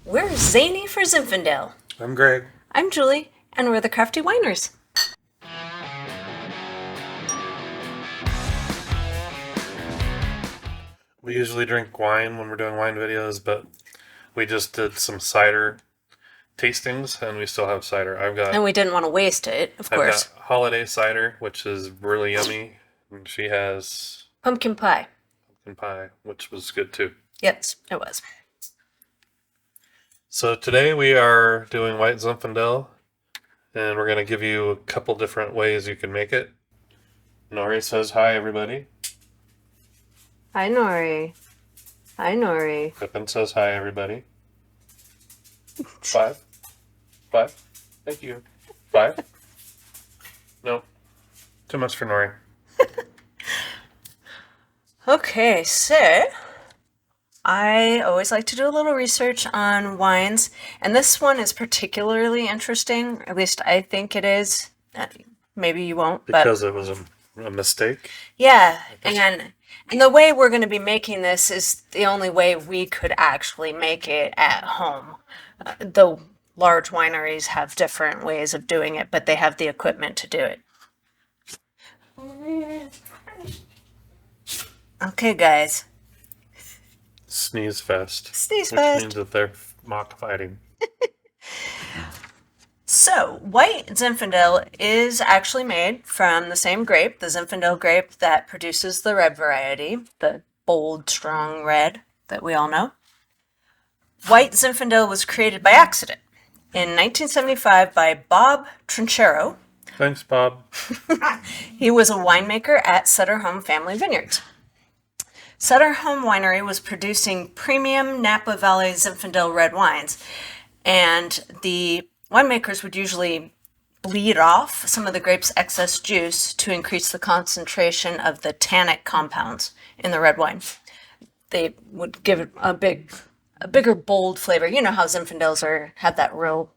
We're Zany for Zinfandel. I'm Greg. I'm Julie, and we're the Crafty Winers. We usually drink wine when we're doing wine videos, but we just did some cider tastings, and we still have cider. And we didn't want to waste it, of I've course. got holiday cider, which is really yummy, and she has Pumpkin pie. pumpkin pie, which was good too. Yes, it was. So today we are doing White Zinfandel, and we're going to give you a couple different ways you can make it. Nori says hi, everybody. Hi, Nori. Hi, Nori. Pippin says hi, everybody. 5. 5. Thank you. 5. No. Too much for Nori. Okay, so I always like to do a little research on wines, and this one is particularly interesting. At least I think it is. Maybe you won't, but Because it was a mistake. yeah, and the way we're going to be making this is the only way we could actually make it at home. The large wineries have different ways of doing it, but they have the equipment to do it. Okay, guys. Sneeze fest. Sneeze Which fest. means that they're mock fighting. So, White Zinfandel is actually made from the same grape, the Zinfandel grape that produces the red variety, the bold, strong red that we all know. White Zinfandel was created by accident in 1975 by Bob Trinchero. Thanks, Bob. He was a winemaker at Sutter Home Family Vineyards. Sutter Home Winery was producing premium Napa Valley Zinfandel red wines, and the winemakers would usually bleed off some of the grape's excess juice to increase the concentration of the tannic compounds in the red wine. They would give it a bigger, bold flavor. You know how Zinfandels have that real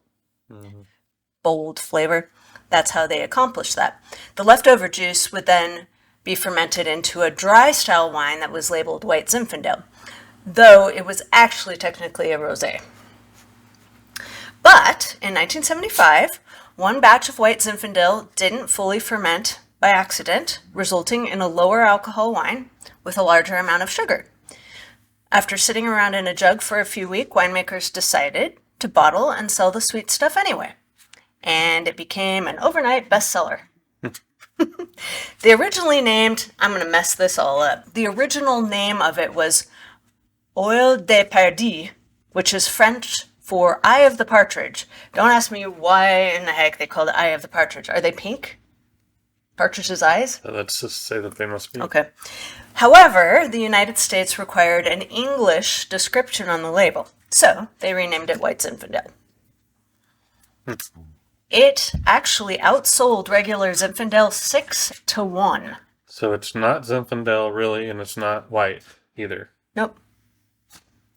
bold flavor. That's how they accomplish that. The leftover juice would then be fermented into a dry style wine that was labeled White Zinfandel, though it was actually technically a rosé. But in 1975, one batch of White Zinfandel didn't fully ferment by accident, resulting in a lower alcohol wine with a larger amount of sugar. After sitting around in a jug for a few weeks, winemakers decided to bottle and sell the sweet stuff anyway, and it became an overnight bestseller. The originally named, I'm going to mess this all up, the original name of it was Oil de Perdrix, which is French for Eye of the Partridge. Don't ask me why in the heck they called it Eye of the Partridge. Are they pink? Partridge's eyes? Let's just say that they must be. Okay. However, the United States required an English description on the label, so they renamed it White Zinfandel. It actually outsold regular Zinfandel 6-1. So it's not Zinfandel, really, and it's not white either. Nope.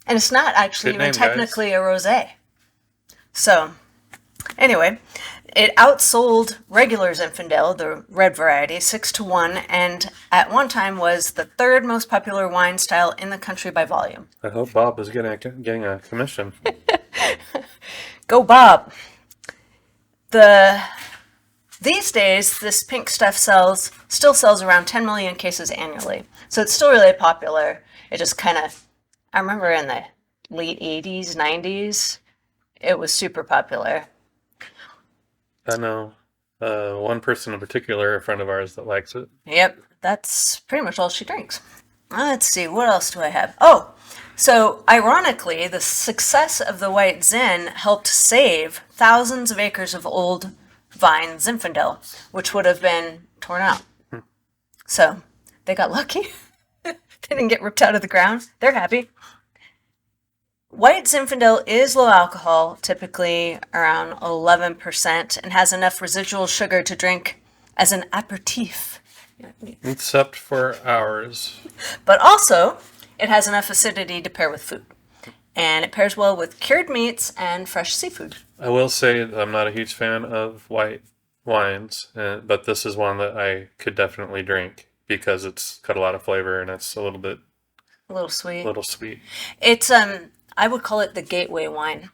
And it's not actually Good even name, technically a rosé. So, anyway, it outsold regular Zinfandel, the red variety, 6-1, and at one time was the third most popular wine style in the country by volume. I hope Bob is getting a commission. Go Bob! These days, this pink stuff still sells around 10 million cases annually. So it's still really popular. It just kind of, I remember in the late 80s, 90s, it was super popular. I know one person in particular, a friend of ours, that likes it. Yep, that's pretty much all she drinks. Let's see, what else do I have? Oh, so ironically, the success of the White Zin helped save thousands of acres of old vine Zinfandel, which would have been torn out. So they got lucky. They didn't get ripped out of the ground. They're happy. White Zinfandel is low alcohol, typically around 11%, and has enough residual sugar to drink as an aperitif. Except for ours. But also, it has enough acidity to pair with food. And it pairs well with cured meats and fresh seafood. I will say that I'm not a huge fan of white wines, but this is one that I could definitely drink because it's got a lot of flavor and it's a little A little sweet. sweet. It's I would call it the gateway wine.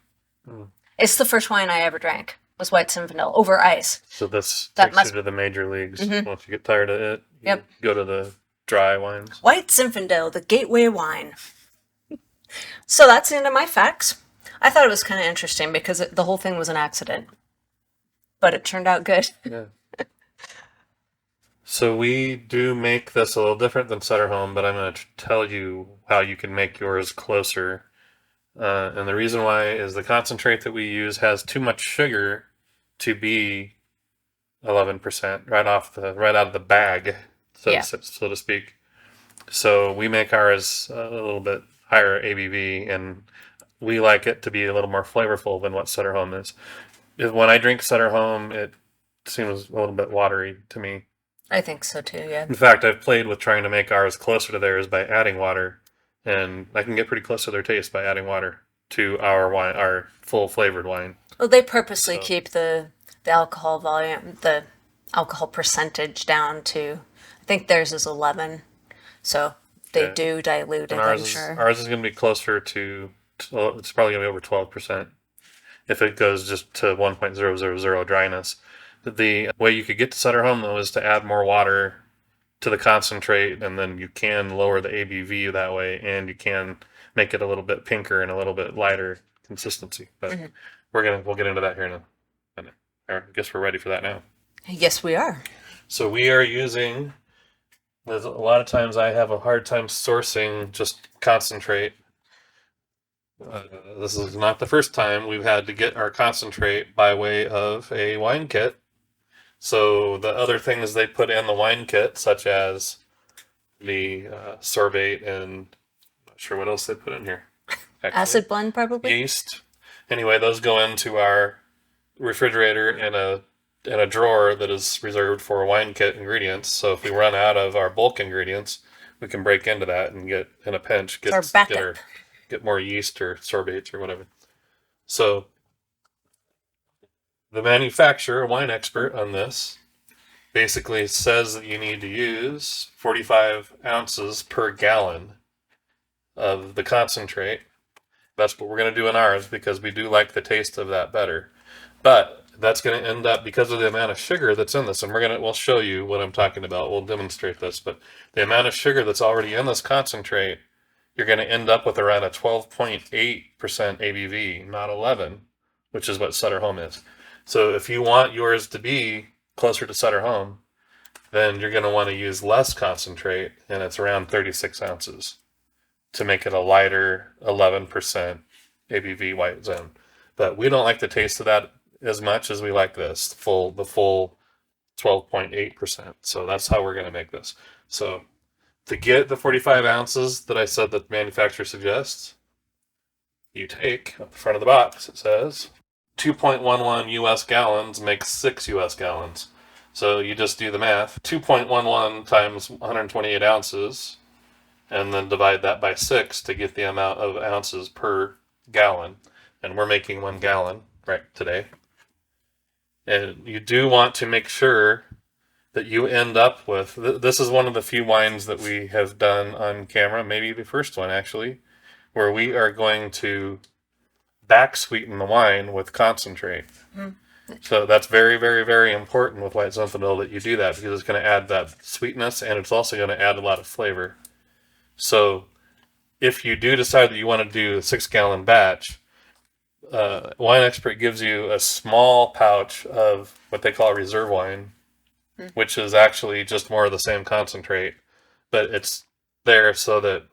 Mm. It's the first wine I ever drank, was White Zinfandel, over ice. So this That takes must- you to the major leagues. Mhm. Once you get tired of it, you Yep. go to the dry wines. White Zinfandel, the gateway wine. So that's the end of my facts. I thought it was kind of interesting because the whole thing was an accident. But it turned out good. Yeah. So we do make this a little different than Sutter Home, but I'm going to tell you how you can make yours closer. And the reason why is the concentrate that we use has too much sugar to be 11% right out of the bag, so to speak. So we make ours a little bit higher ABV, and we like it to be a little more flavorful than what Sutter Home is. When I drink Sutter Home, it seems a little bit watery to me. I think so too, yeah. In fact, I've played with trying to make ours closer to theirs by adding water, and I can get pretty close to their taste by adding water to our wine, our full flavored wine. Well, they purposely keep the alcohol volume, the alcohol percentage down to, I think theirs is 11. So they do dilute it, I'm sure. Ours is going to be closer to, it's probably going to be over 12% if it goes just to 1.000 dryness. The way you could get to Sutter Home, though, is to add more water to the concentrate, and then you can lower the ABV that way, and you can make it a little bit pinker and a little bit lighter consistency. But we'll get into that here in a minute. I guess we're ready for that now. Yes, we are. So we are using, there's a lot of times I have a hard time sourcing just concentrate. This is not the first time we've had to get our concentrate by way of a wine kit. So the other things they put in the wine kit, such as the sorbate and I'm not sure what else they put in here. Actually, acid blend, probably? Yeast. Anyway, those go into our refrigerator in a drawer that is reserved for wine kit ingredients. So if we run out of our bulk ingredients, we can break into that and get, in a pinch, get more yeast or sorbates or whatever. So the manufacturer, a wine expert on this, basically says that you need to use 45 ounces per gallon of the concentrate. That's what we're going to do in ours because we do like the taste of that better. But that's going to end up, because of the amount of sugar that's in this, and we'll show you what I'm talking about. We'll demonstrate this, but the amount of sugar that's already in this concentrate, you're going to end up with around a 12.8% ABV, not 11, which is what Sutter Home is. So if you want yours to be closer to Sutter Home, then you're going to want to use less concentrate, and it's around 36 ounces to make it a lighter 11% ABV white zone. But we don't like the taste of that as much as we like this, the full 12.8%. So that's how we're going to make this. So to get the 45 ounces that I said that the manufacturer suggests, you take, at the front of the box, it says 2.11 US gallons makes 6 US gallons. So you just do the math. 2.11 times 128 ounces, and then divide that by 6 to get the amount of ounces per gallon. And we're making 1 gallon right today. And you do want to make sure that you end up with, this is one of the few wines that we have done on camera, maybe the first one actually, where we are going to back-sweeten the wine with concentrate. So that's very, very, very important with White Zinfandel that you do that, because it's going to add that sweetness, and it's also going to add a lot of flavor. So if you do decide that you want to do a 6-gallon batch, Wine Expert gives you a small pouch of what they call reserve wine, which is actually just more of the same concentrate, but it's there so that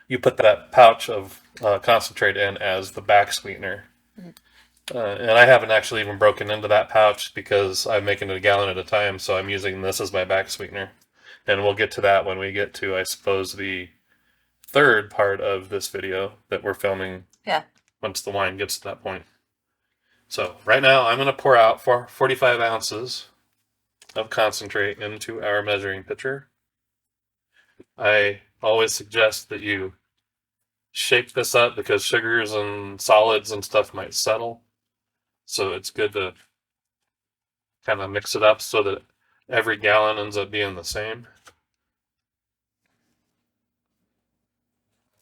you put that pouch of concentrate in as the back sweetener. And I haven't actually even broken into that pouch because I'm making it a gallon at a time, so I'm using this as my back sweetener. And we'll get to that when we get to, I suppose, the third part of this video that we're filming. Yeah. Once the wine gets to that point. So right now I'm going to pour out 45 ounces of concentrate into our measuring pitcher. I always suggest that you shake this up because sugars and solids and stuff might settle. So it's good to kind of mix it up so that every gallon ends up being the same.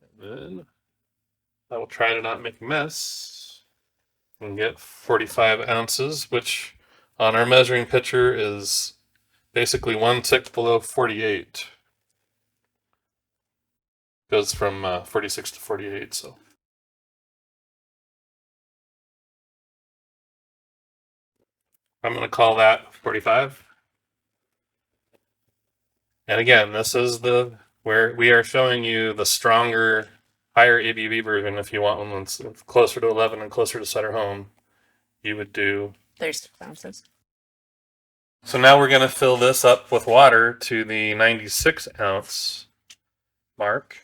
And then I will try to not make a mess and get 45 ounces, which on our measuring pitcher is basically 1 tick below 48. Goes from 46 to 48, so. I'm going to call that 45. And again, this is where we are showing you the stronger, higher ABV version. If you want one that's closer to 11 and closer to Sutter Home, you would do 36 ounces. So now we're going to fill this up with water to the 96 ounce mark.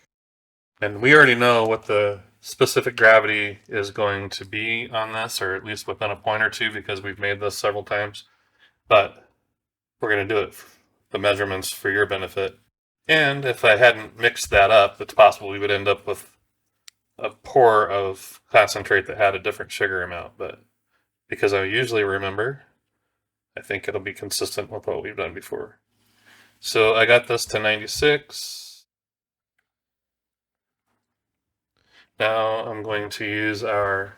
And we already know what the specific gravity is going to be on this, or at least within a point or two, because we've made this several times. But we're going to do it, the measurements for your benefit. And if I hadn't mixed that up, it's possible we would end up with a pour of concentrate that had a different sugar amount. But because I usually remember, I think it'll be consistent with what we've done before. So I got this to 96. Now I'm going to use our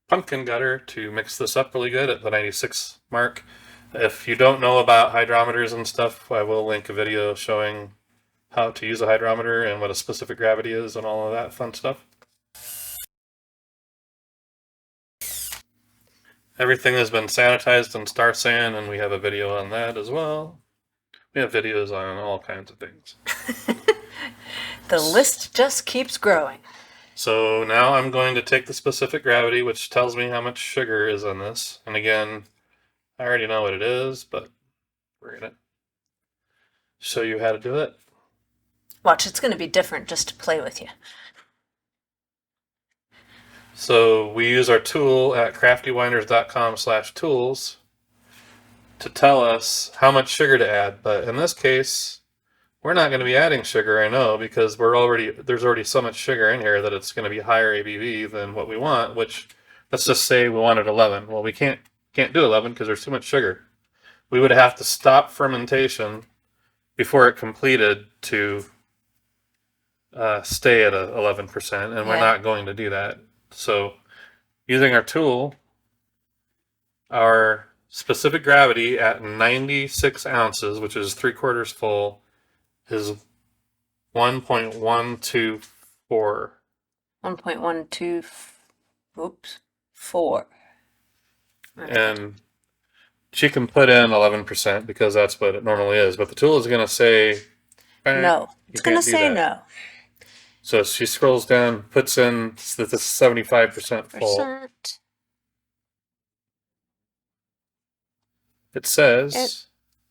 pumpkin gutter to mix this up really good at the 96 mark. If you don't know about hydrometers and stuff, I will link a video showing how to use a hydrometer and what a specific gravity is and all of that fun stuff. Everything has been sanitized in Star San, and we have a video on that as well. We have videos on all kinds of things. The list just keeps growing. So now I'm going to take the specific gravity, which tells me how much sugar is in this. And again, I already know what it is, but we're going to show you how to do it. Watch, it's going to be different just to play with you. So we use our tool at craftywiners.com/tools to tell us how much sugar to add. But in this case, we're not going to be adding sugar, I know, because there's already so much sugar in here that it's going to be higher ABV than what we want, which, let's just say we wanted 11. Well, we can't do 11 because there's too much sugar. We would have to stop fermentation before it completed to stay at 11%, and we're not going to do that. So using our tool, our specific gravity at 96 ounces, which is 3/4 full, is 1.124. 4. And she can put in 11% because that's what it normally is. But the tool is going to say, no. It's going to say no. So she scrolls down, puts in that this is 75% full. It says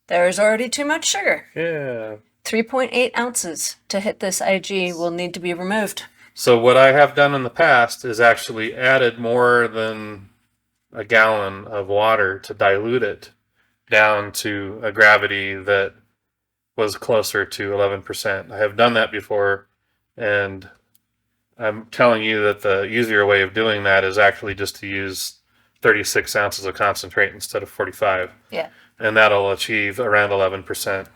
there's already too much sugar. Yeah. 3.8 ounces to hit this IG will need to be removed. So what I have done in the past is actually added more than a gallon of water to dilute it down to a gravity that was closer to 11%. I have done that before, and I'm telling you that the easier way of doing that is actually just to use 36 ounces of concentrate instead of 45. Yeah. And that'll achieve around 11%.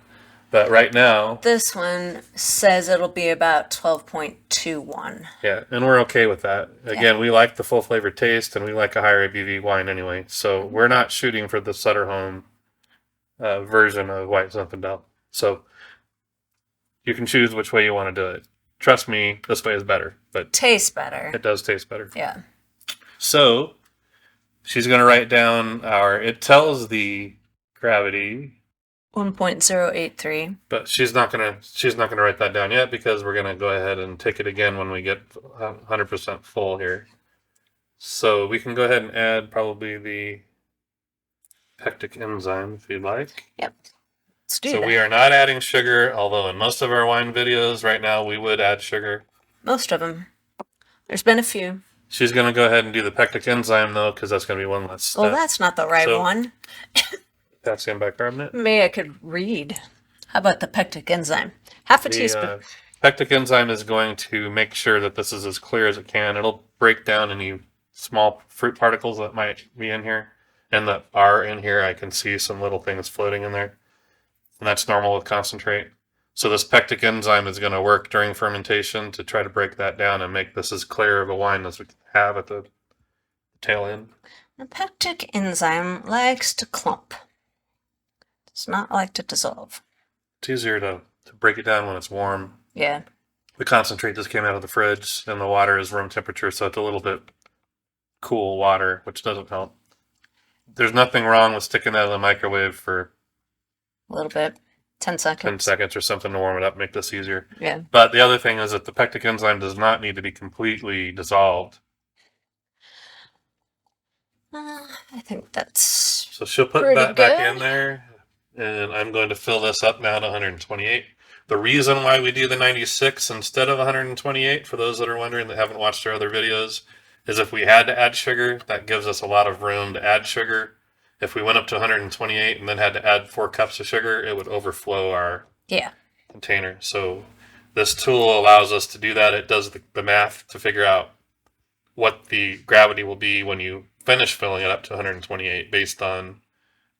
But right now, this one says it'll be about 12.21. Yeah, and we're okay with that. Again, we like the full flavored taste, and we like a higher ABV wine anyway. So we're not shooting for the Sutter Home version of White Zinfandel. So you can choose which way you want to do it. Trust me, this way is better. But tastes better. It does taste better. Yeah. So she's going to write down it tells the gravity 1.083. But she's not gonna write that down yet because we're gonna go ahead and take it again when we get 100% full here. So we can go ahead and add probably the pectic enzyme if you'd like. Yep. Let's do that. So we are not adding sugar, although in most of our wine videos right now we would add sugar. Most of them. There's been a few. She's gonna go ahead and do the pectic enzyme though, because that's gonna be one less step. Well, that's not the right one. Potassium bicarbonate. Maybe I could read. How about the pectic enzyme? Half a teaspoon. Pectic enzyme is going to make sure that this is as clear as it can. It'll break down any small fruit particles that might be in here and that are in here. I can see some little things floating in there. And that's normal with concentrate. So this pectic enzyme is going to work during fermentation to try to break that down and make this as clear of a wine as we have at the tail end. The pectic enzyme likes to clump. Does not like to dissolve. It's easier to break it down when it's warm. Yeah. The concentrate just came out of the fridge, and the water is room temperature, so it's a little bit cool water, which doesn't help. There's nothing wrong with sticking that in the microwave for A little bit. 10 seconds. 10 seconds or something to warm it up, make this easier. Yeah. But the other thing is that the pectic enzyme does not need to be completely dissolved. I think that's So she'll put pretty that back in good. there, and I'm going to fill this up now to 128. The reason why we do the 96 instead of 128, for those that are wondering that haven't watched our other videos, is if we had to add sugar, that gives us a lot of room to add sugar. If we went up to 128 and then had to add 4 cups of sugar, it would overflow our container. So this tool allows us to do that. It does the math to figure out what the gravity will be when you finish filling it up to 128 based on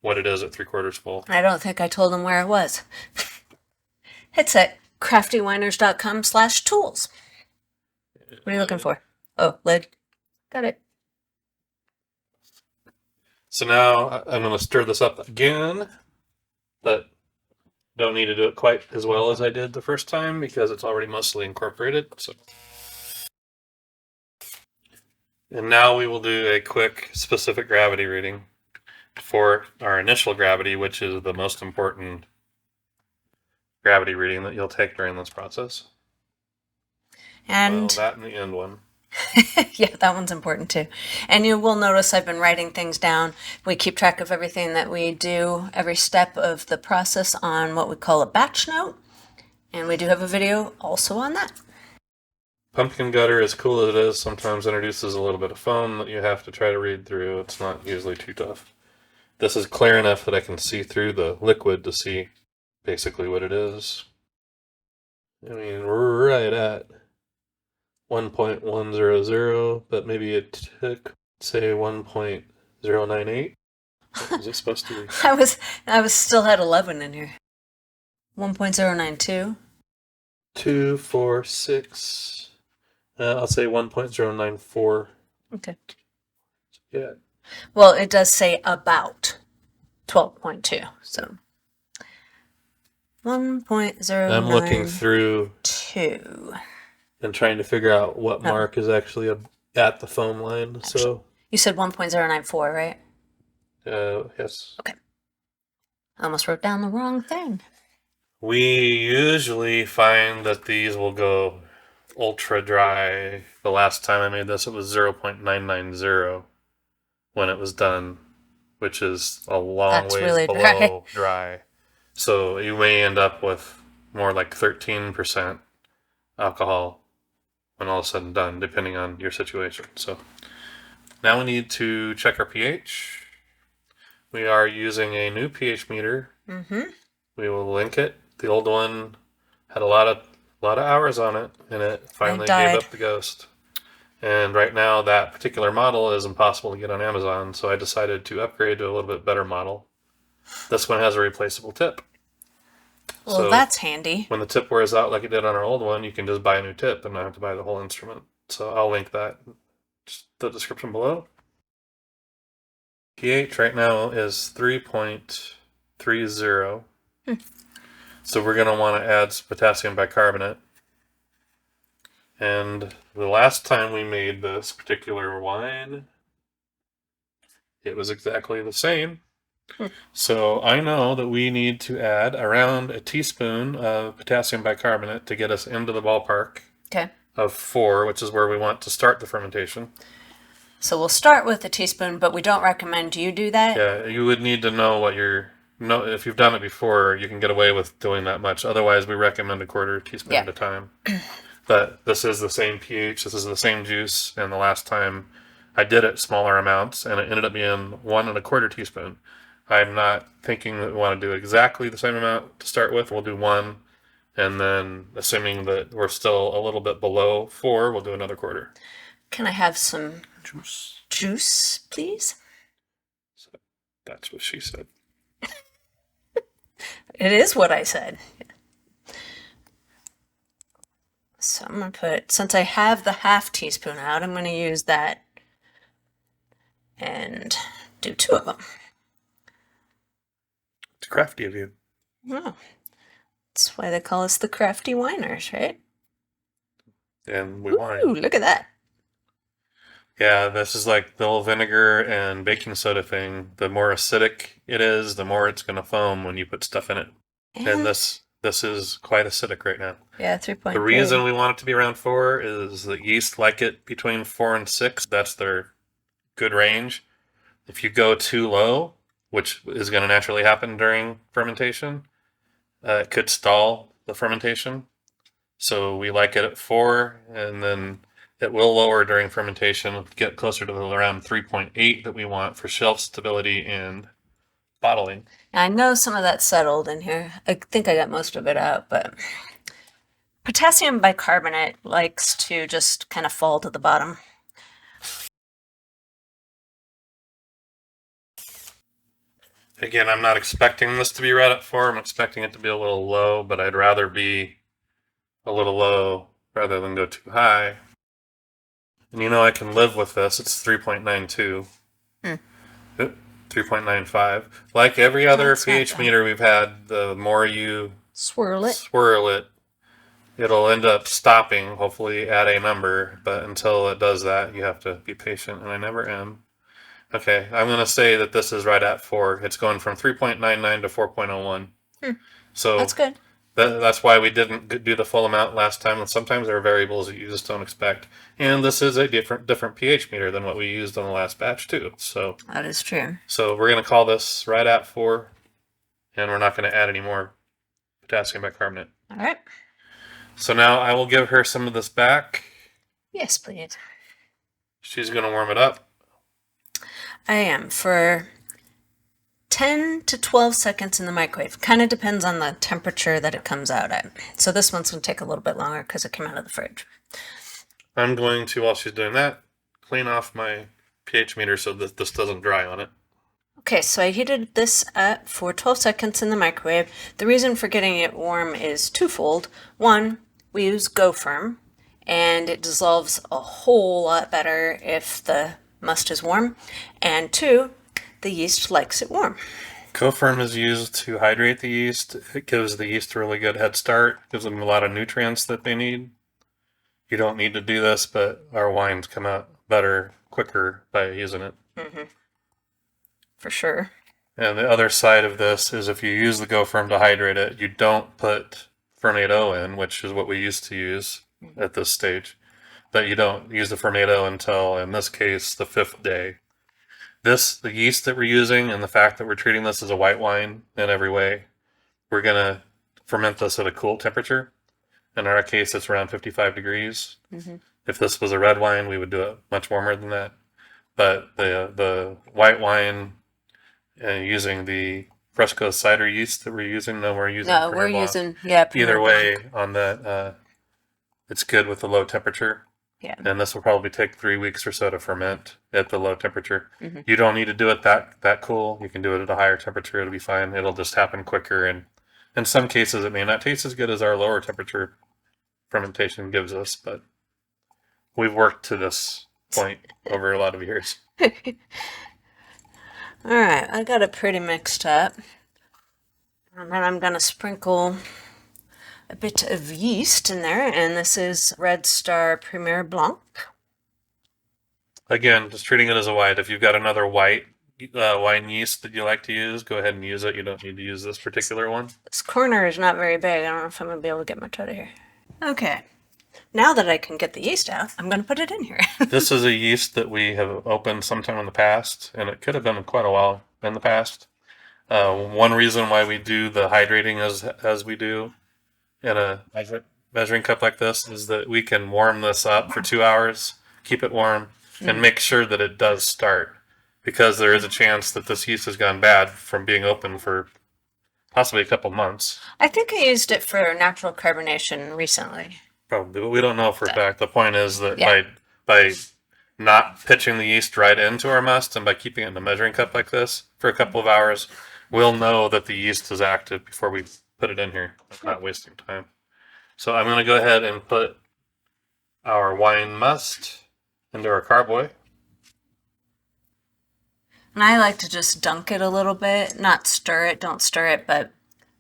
what it is at 3/4 full. I don't think I told them where it was. It's at craftywiners.com/tools. What are you looking for? Oh, lid. Got it. So now I'm going to stir this up again, but don't need to do it quite as well as I did the first time because it's already mostly incorporated. So, and now we will do a quick specific gravity reading for our initial gravity, which is the most important gravity reading that you'll take during this process. And that and the end one. yeah, that one's important too. And you will notice I've been writing things down. We keep track of everything that we do, every step of the process on what we call a batch note. And we do have a video also on that. Pumpkin gutter, as cool as it is, sometimes introduces a little bit of foam that you have to try to read through. It's not usually too tough. This is clear enough that I can see through the liquid to see basically what it is. I mean, we're right at 1.100, but maybe it took, say, 1.098. What was it supposed to be? I was still at 11 in here. 1.092. 2, 4, 6. I'll say 1.094. Okay. Yeah. Well, it does say about 12.2, so 1.092. I'm looking through and trying to figure out what mark is actually at the foam line. So you said 1.094, right? Yes. Okay. I almost wrote down the wrong thing. We usually find that these will go ultra dry. The last time I made this, it was 0.990 when it was done, which is a long ways really below dry. So you may end up with more like 13% alcohol when all is said and done, depending on your situation. So now we need to check our pH. We are using a new pH meter. Mm-hmm. We will link it. The old one had a lot of hours on it, and it finally gave up the ghost. And right now, that particular model is impossible to get on Amazon, so I decided to upgrade to a little bit better model. This one has a replaceable tip. Well, so that's handy. When the tip wears out like it did on our old one, you can just buy a new tip and not have to buy the whole instrument. So I'll link that in the description below. pH right now is 3.30. So we're going to want to add some potassium bicarbonate. And the last time we made this particular wine, it was exactly the same. So I know that we need to add around a teaspoon of potassium bicarbonate to get us into the ballpark of 4, which is where we want to start the fermentation. So we'll start with a teaspoon, but we don't recommend you do that. Yeah, you would need to know what if you've done it before, you can get away with doing that much. Otherwise, we recommend a 1/4 teaspoon at a time. But this is the same pH, this is the same juice, and the last time I did it smaller amounts, and it ended up being 1 1/4 teaspoon. I'm not thinking that we want to do exactly the same amount to start with. We'll do 1, and then assuming that we're still a little bit below 4, we'll do another 1/4. Can I have some juice, please? So that's what she said. It is what I said. So I'm going to put, since I have the half teaspoon out, I'm going to use that and do 2 of them. It's crafty of you. Oh, that's why they call us the crafty whiners, right? And we Ooh, wine. look at that. Yeah, this is like the little vinegar and baking soda thing. The more acidic it is, the more it's going to foam when you put stuff in it. And this is quite acidic right now. Yeah, 3.3. The reason we want it to be around 4 is that yeast like it between 4 and 6. That's their good range. If you go too low, which is going to naturally happen during fermentation, it could stall the fermentation. So we like it at 4, and then it will lower during fermentation, get closer to around 3.8 that we want for shelf stability and bottling. I know some of that settled in here. I think I got most of it out, but potassium bicarbonate likes to just kind of fall to the bottom. Again, I'm not expecting this to be right at 4. I'm expecting it to be a little low, but I'd rather be a little low rather than go too high. And I can live with this. It's 3.92. 3.95. Like every other pH meter we've had, the more you swirl it, it'll end up stopping, hopefully at a number. But until it does that, you have to be patient, and I never am. Okay, I'm going to say that this is right at 4. It's going from 3.99 to 4.01. So that's good. That's why we didn't do the full amount last time. And sometimes there are variables that you just don't expect. And this is a different pH meter than what we used on the last batch too. So that is true. So we're going to call this right at 4, and we're not going to add any more potassium bicarbonate. All right. So now I will give her some of this back. Yes, please. She's going to warm it up. I am for 10 to 12 seconds in the microwave. Kind of depends on the temperature that it comes out at. So this one's going to take a little bit longer because it came out of the fridge. I'm going to, while she's doing that, clean off my pH meter so that this doesn't dry on it. Okay, so I heated this up for 12 seconds in the microwave. The reason for getting it warm is twofold. One, we use GoFirm, and it dissolves a whole lot better if the must is warm. And 2, the yeast likes it warm. GoFirm is used to hydrate the yeast. It gives the yeast a really good head start, gives them a lot of nutrients that they need. You don't need to do this, but our wines come out better, quicker by using it. Mm-hmm. For sure. And the other side of this is if you use the GoFirm to hydrate it, you don't put Fermento in, which is what we used to use at this stage. But you don't use the Fermento until, in this case, the 5th day. The yeast that we're using and the fact that we're treating this as a white wine in every way, we're going to ferment this at a cool temperature. In our case, it's around 55 degrees. Mm-hmm. If this was a red wine, we would do it much warmer than that. But the white wine, using the Fresco cider yeast that we're using, we're using either way on that, it's good with the low temperature. Yeah. And this will probably take 3 weeks or so to ferment at the low temperature. Mm-hmm. You don't need to do it that cool. You can do it at a higher temperature. It'll be fine. It'll just happen quicker. And in some cases, it may not taste as good as our lower temperature fermentation gives us, but we've worked to this point over a lot of years. All right, I got it pretty mixed up. And then I'm going to sprinkle a bit of yeast in there, and this is Red Star Premier Blanc. Again, just treating it as a white. If you've got another white wine yeast that you like to use, go ahead and use it. You don't need to use this particular one. This corner is not very big. I don't know if I'm going to be able to get much out of here. Okay. Now that I can get the yeast out, I'm going to put it in here. This is a yeast that we have opened sometime in the past, and it could have been quite a while in the past. One reason why we do the hydrating as we do in a measuring cup like this is that we can warm this up for 2 hours, keep it warm, and make sure that it does start. Because there is a chance that this yeast has gone bad from being open for possibly a couple months. I think I used it for natural carbonation recently. Probably, but we don't know for a fact. The point is that by not pitching the yeast right into our must and by keeping it in a measuring cup like this for a couple of hours, we'll know that the yeast is active before we put it in here. It's not wasting time. So I'm going to go ahead and put our wine must into our carboy. And I like to just dunk it a little bit, not stir it, don't stir it, but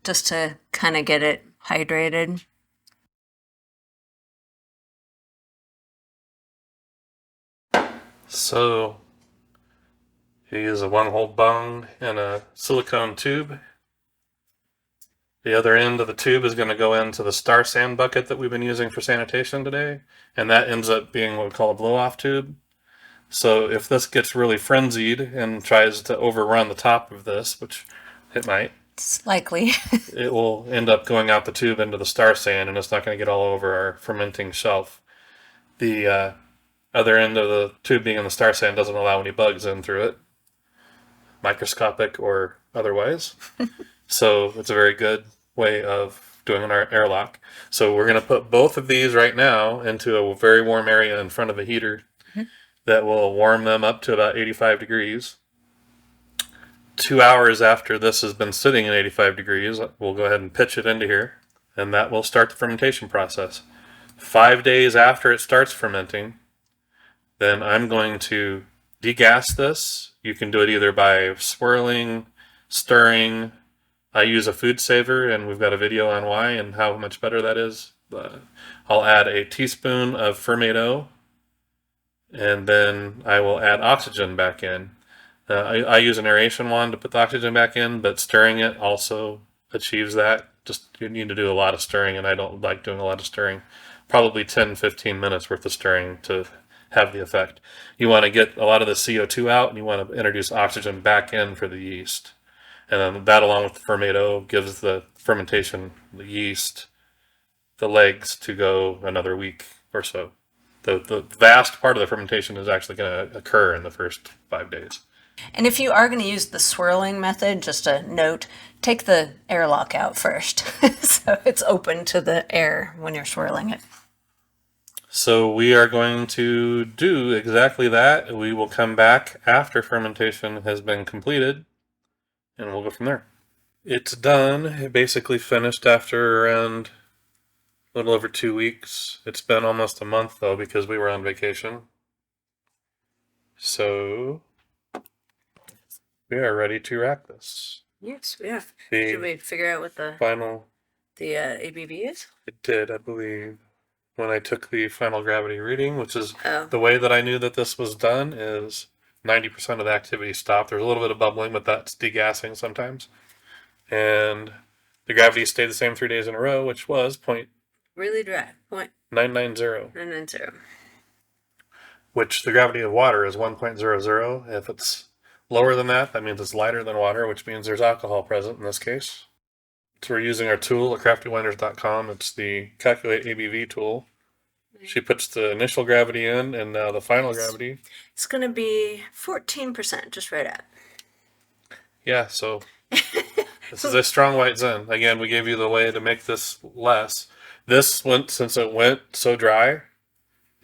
just to kind of get it hydrated. So you use a 1-hole bung and a silicone tube. The other end of the tube is going to go into the star sand bucket that we've been using for sanitation today, and that ends up being what we call a blow-off tube. So if this gets really frenzied and tries to overrun the top of this, which it might, It's likely. it will end up going out the tube into the star sand, and it's not going to get all over our fermenting shelf. The other end of the tube being in the star sand doesn't allow any bugs in through it, microscopic or otherwise. So it's a very good way of doing our airlock. So we're going to put both of these right now into a very warm area in front of a heater that will warm them up to about 85 degrees. 2 hours after this has been sitting at 85 degrees, we'll go ahead and pitch it into here, and that will start the fermentation process. 5 days after it starts fermenting, then I'm going to degas this. You can do it either by swirling, stirring. I use a food saver, and we've got a video on why and how much better that is. I'll add a teaspoon of Fermento, and then I will add oxygen back in. I use an aeration wand to put the oxygen back in, but stirring it also achieves that. Just you need to do a lot of stirring, and I don't like doing a lot of stirring. Probably 10-15 minutes worth of stirring to have the effect. You want to get a lot of the CO2 out, and you want to introduce oxygen back in for the yeast. And then that, along with the Fermento, gives the fermentation, the yeast, the legs to go another week or so. The vast part of the fermentation is actually going to occur in the first 5 days. And if you are going to use the swirling method, just a note, take the airlock out first. So it's open to the air when you're swirling it. So we are going to do exactly that. We will come back after fermentation has been completed, and we'll go from there. It's done. It basically finished after around a little over 2 weeks. It's been almost a month, though, because we were on vacation. So we are ready to rack this. Yes, we have. The Should we figure out what the final, ABV is? it did, I believe, when I took the final gravity reading, which is Oh. the way that I knew that this was done is 90% of the activity stopped. There's a little bit of bubbling, but that's degassing sometimes. And the gravity stayed the same 3 days in a row, which was Really dry. 0.990, 0.990. which the gravity of water is 1.00. If it's lower than that, that means it's lighter than water, which means there's alcohol present in this case. So we're using our tool at craftywineries.com. It's the Calculate ABV tool. She puts the initial gravity in, and now the final gravity. It's going to be 14%, just right at. Yeah, so this is a strong white Zen. Again, we gave you the way to make this less. This went, since it went so dry,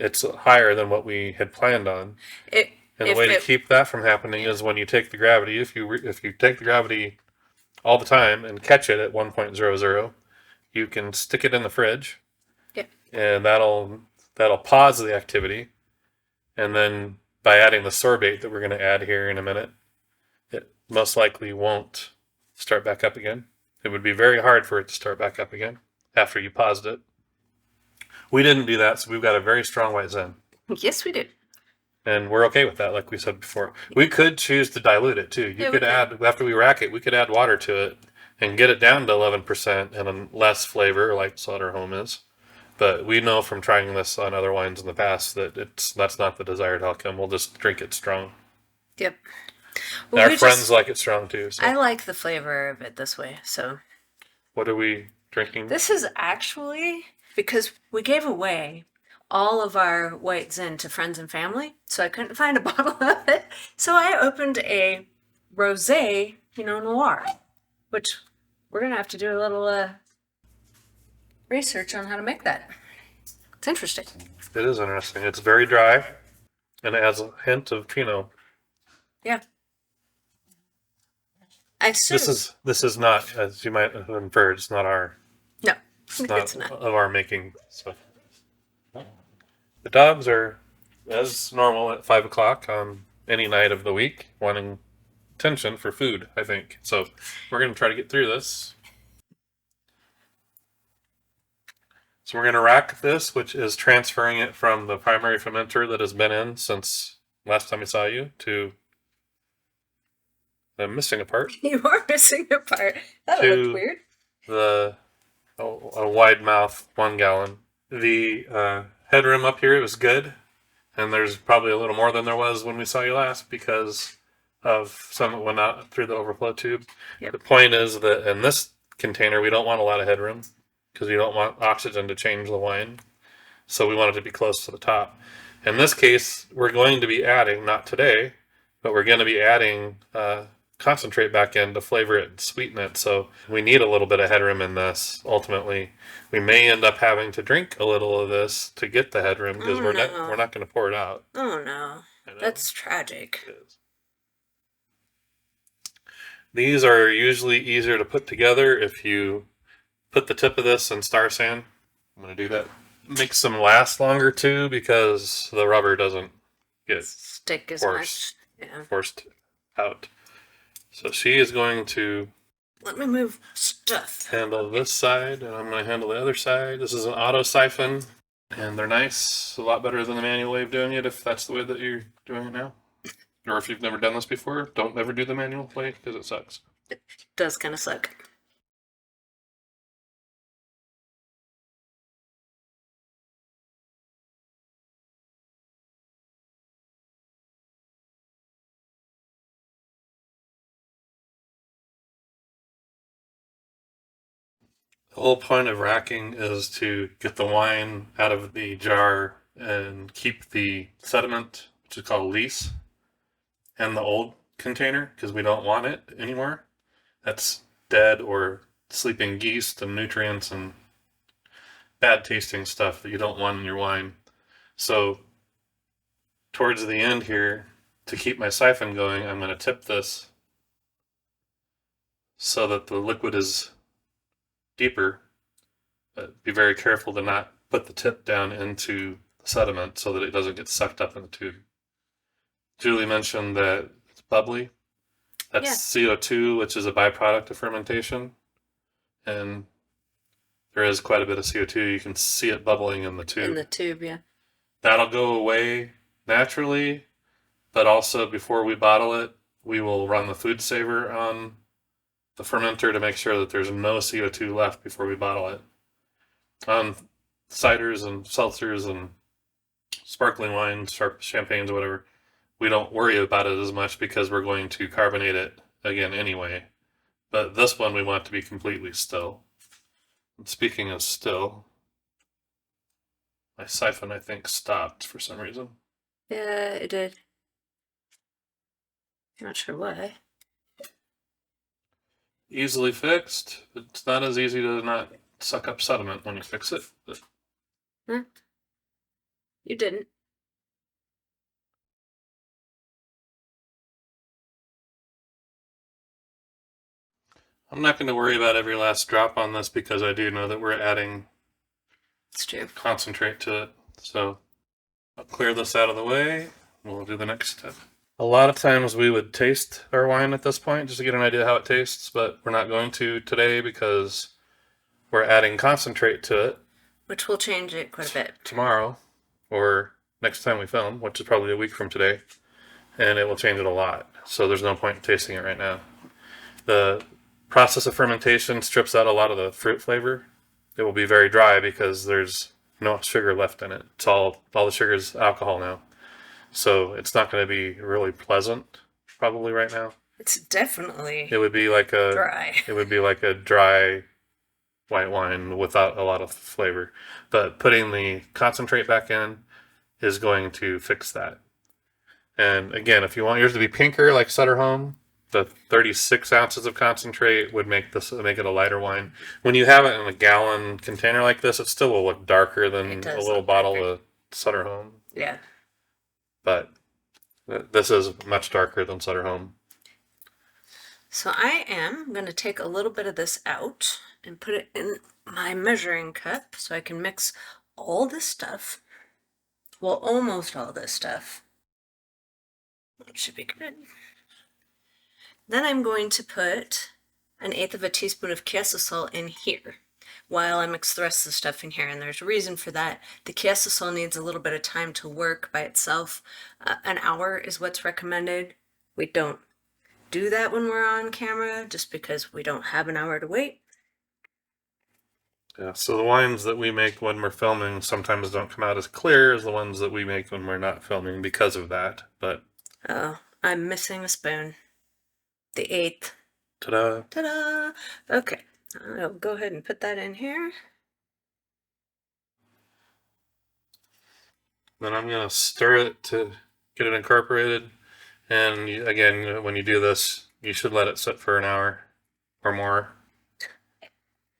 it's higher than what we had planned on. And the way to keep that from happening is when you take the gravity, if you take the gravity all the time and catch it at 1.00, you can stick it in the fridge. Yep. And that'll pause the activity. And then by adding the sorbate that we're going to add here in a minute, it most likely won't start back up again. It would be very hard for it to start back up again after you paused it. We didn't do that, so we've got a very strong white Zen. Yes, we did. And we're okay with that, like we said before. We could choose to dilute it, too. You could add, after we rack it, we could add water to it and get it down to 11% and a less flavor, like Sutter Home is. But we know from trying this on other wines in the past that that's not the desired outcome. We'll just drink it strong. Yep. Well, our friends like it strong, too. So. I like the flavor of it this way, so. What are we drinking? This is actually, because we gave away all of our white Zen to friends and family, so I couldn't find a bottle of it. So I opened a rosé Pinot Noir, which we're going to have to do a little research on how to make that. It's interesting. It is interesting. It's very dry, and it has a hint of Pinot. Yeah. This is not, as you might have inferred, it's not our. No, it's not of our making. So The dogs are as normal at 5 o'clock on any night of the week, wanting attention for food, I think. So we're going to try to get through this. So we're going to rack this, which is transferring it from the primary fermenter that has been in since last time I saw you to the missing a part. You are missing a part. That To looked weird. The a wide mouth 1 gallon. The headroom up here was good, and there's probably a little more than there was when we saw you last because of some that went out through the overflow tube. Yep. The point is that in this container we don't want a lot of headroom because we don't want oxygen to change the wine, so we want it to be close to the top. In this case, we're going to be adding, not today, but we're going to be adding concentrate back in to flavor it and sweeten it. So we need a little bit of headroom in this. Ultimately, we may end up having to drink a little of this to get the headroom because we're not going to pour it out. Oh no, that's tragic. It is. These are usually easier to put together if you put the tip of this in Star San. I'm going to do that. Makes them last longer too because the rubber doesn't get stick as forced, much. Yeah. Forced out. So she is going to let me move stuff. Handle this side, and I'm going to handle the other side. This is an auto siphon, and they're nice. A lot better than the manual way of doing it if that's the way that you're doing it now. Or if you've never done this before, don't ever do the manual way because it sucks. It does kind of suck. The whole point of racking is to get the wine out of the jar and keep the sediment, which is called lees, in the old container because we don't want it anymore. That's dead or sleeping yeast and nutrients and bad tasting stuff that you don't want in your wine. So towards the end here, to keep my siphon going, I'm going to tip this so that the liquid is deeper, but be very careful to not put the tip down into the sediment so that it doesn't get sucked up in the tube. Julie mentioned that it's bubbly. That's CO2, which is a byproduct of fermentation. And there is quite a bit of CO2. You can see it bubbling in the tube. In the tube, yeah. That'll go away naturally, but also before we bottle it, we will run the food saver on the fermenter to make sure that there's no CO2 left before we bottle it. On ciders and seltzers and sparkling wines, champagnes, whatever, we don't worry about it as much because we're going to carbonate it again anyway. But this one we want to be completely still. And speaking of still, my siphon I think stopped for some reason. Yeah, it did. I'm not sure why. Easily fixed. It's not as easy to not suck up sediment when you fix it. But... You didn't. I'm not going to worry about every last drop on this because I do know that we're adding concentrate to it. So I'll clear this out of the way. We'll do the next step. A lot of times we would taste our wine at this point just to get an idea how it tastes, but we're not going to today because we're adding concentrate to it. Which will change it quite a bit. Tomorrow, or next time we film, which is probably a week from today, and it will change it a lot. So there's no point in tasting it right now. The process of fermentation strips out a lot of the fruit flavor. It will be very dry because there's no sugar left in it. It's all the sugar is alcohol now. So it's not going to be really pleasant probably right now. It's definitely it would be like a dry. It would be like a dry white wine without a lot of flavor. But putting the concentrate back in is going to fix that. And again, if you want yours to be pinker like Sutter Home, the 36 ounces of concentrate would make it a lighter wine. When you have it in a gallon container like this, it still will look darker than a little bottle of Sutter Home. Yeah. But this is much darker than Sutter Home. So I am going to take a little bit of this out and put it in my measuring cup so I can mix all this stuff. Well, almost all this stuff. That should be good. Then I'm going to put 1/8 of a teaspoon of queso salt in here while I mix the rest of the stuff in here. And there's a reason for that. The queso salt needs a little bit of time to work by itself. An hour is what's recommended. We don't do that when we're on camera just because we don't have an hour to wait. Yeah, so the wines that we make when we're filming sometimes don't come out as clear as the ones that we make when we're not filming because of that. But Oh, I'm missing a spoon. The 1/8. ta-da! Ta-da! Okay, I'll go ahead and put that in here. Then I'm going to stir it to get it incorporated. And again, when you do this, you should let it sit for an hour or more.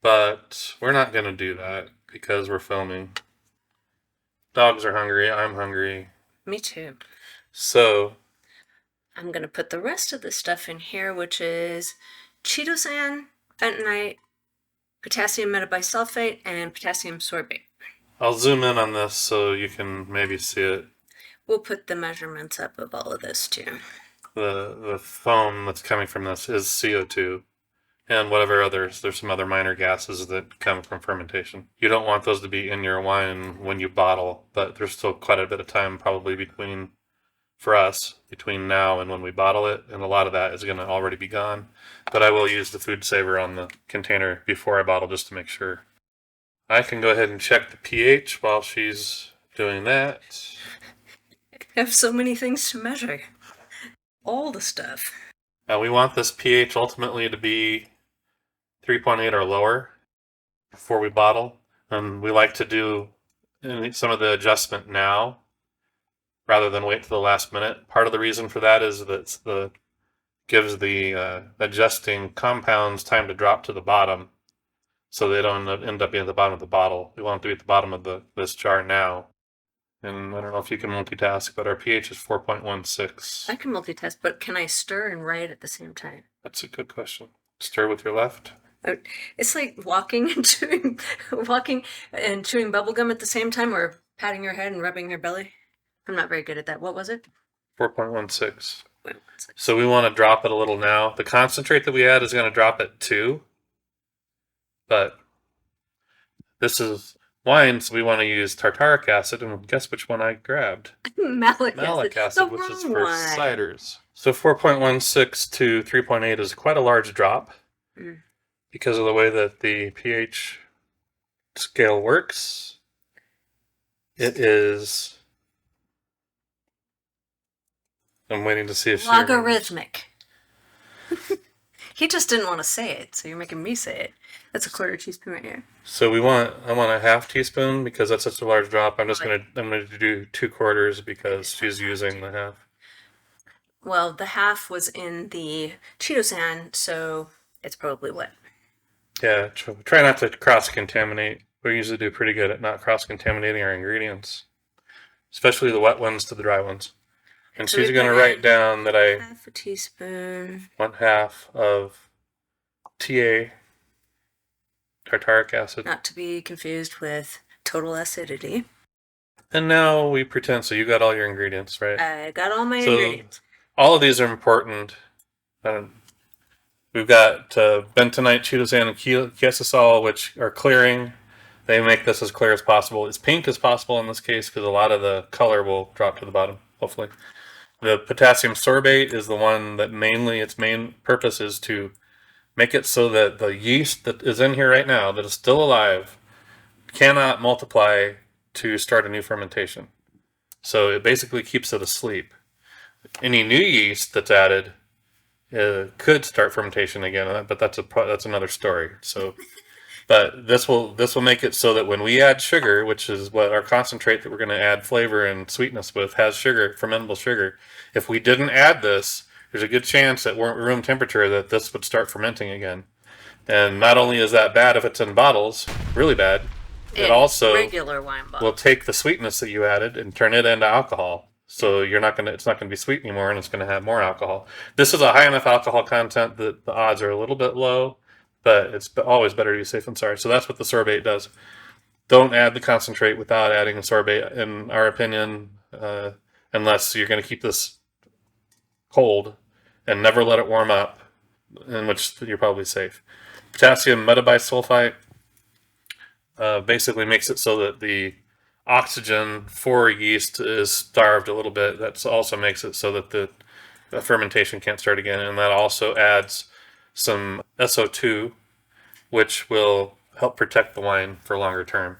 But we're not going to do that because we're filming. Dogs are hungry. I'm hungry. Me too. So I'm going to put the rest of the stuff in here, which is chitosan, bentonite, potassium metabisulfite, and potassium sorbate. I'll zoom in on this so you can maybe see it. We'll put the measurements up of all of this too. The foam that's coming from this is CO2 and whatever others. There's some other minor gases that come from fermentation. You don't want those to be in your wine when you bottle, but there's still quite a bit of time probably between now and when we bottle it, and a lot of that is going to already be gone. But I will use the food saver on the container before I bottle just to make sure. I can go ahead and check the pH while she's doing that. I have so many things to measure. All the stuff. We want this pH ultimately to be 3.8 or lower before we bottle. And we like to do some of the adjustment now rather than wait to the last minute. Part of the reason for that is that gives the adjusting compounds time to drop to the bottom, so they don't end up being at the bottom of the bottle. We want them to be at the bottom of this jar now. And I don't know if you can multitask, but our pH is 4.16. I can multitask, but can I stir and write at the same time? That's a good question. Stir with your left. It's like walking and chewing bubble gum at the same time, or patting your head and rubbing your belly. I'm not very good at that. What was it? 4.16. So we want to drop it a little now. The concentrate that we add is going to drop at 2. But this is wine, so we want to use tartaric acid. And guess which one I grabbed? Malic acid, which is for ciders. So 4.16 to 3.8 is quite a large drop because of the way that the pH scale works. It is... I'm waiting to see if she logarithmic. He just didn't want to say it, so you're making me say it. That's a 1/4 teaspoon right here. So I want a 1/2 teaspoon because that's such a large drop. I'm gonna do 2/4 because she's using the half. Well, the half was in the chitosan, so it's probably wet. Yeah, try not to cross-contaminate. We usually do pretty good at not cross-contaminating our ingredients, especially the wet ones to the dry ones. And she's going to write down that 1/2 teaspoon. 1/2 of TA, tartaric acid. Not to be confused with total acidity. And now we pretend, so you got all your ingredients, right? I got all my ingredients. All of these are important. We've got bentonite, chitosan, and quesosol, which are clearing. They make this as clear as possible. As pink as possible in this case, because a lot of the color will drop to the bottom, hopefully. The potassium sorbate is the one that its main purpose is to make it so that the yeast that is in here right now, that is still alive, cannot multiply to start a new fermentation. So it basically keeps it asleep. Any new yeast that's added could start fermentation again, but that's another story. So, but this will make it so that when we add sugar, which is what our concentrate that we're going to add flavor and sweetness with has sugar, fermentable sugar. If we didn't add this, there's a good chance at room temperature that this would start fermenting again. And not only is that bad if it's in bottles, really bad, it also regular wine bottles will take the sweetness that you added and turn it into alcohol. So it's not going to be sweet anymore, and it's going to have more alcohol. This is a high enough alcohol content that the odds are a little bit low, but it's always better to be safe than sorry. So that's what the sorbate does. don't add the concentrate without adding a sorbate, in our opinion, unless you're going to keep this cold and never let it warm up, in which you're probably safe. Potassium metabisulfite basically makes it so that the oxygen for yeast is starved a little bit. That also makes it so that the fermentation can't start again, and that also adds some SO2, which will help protect the wine for longer term.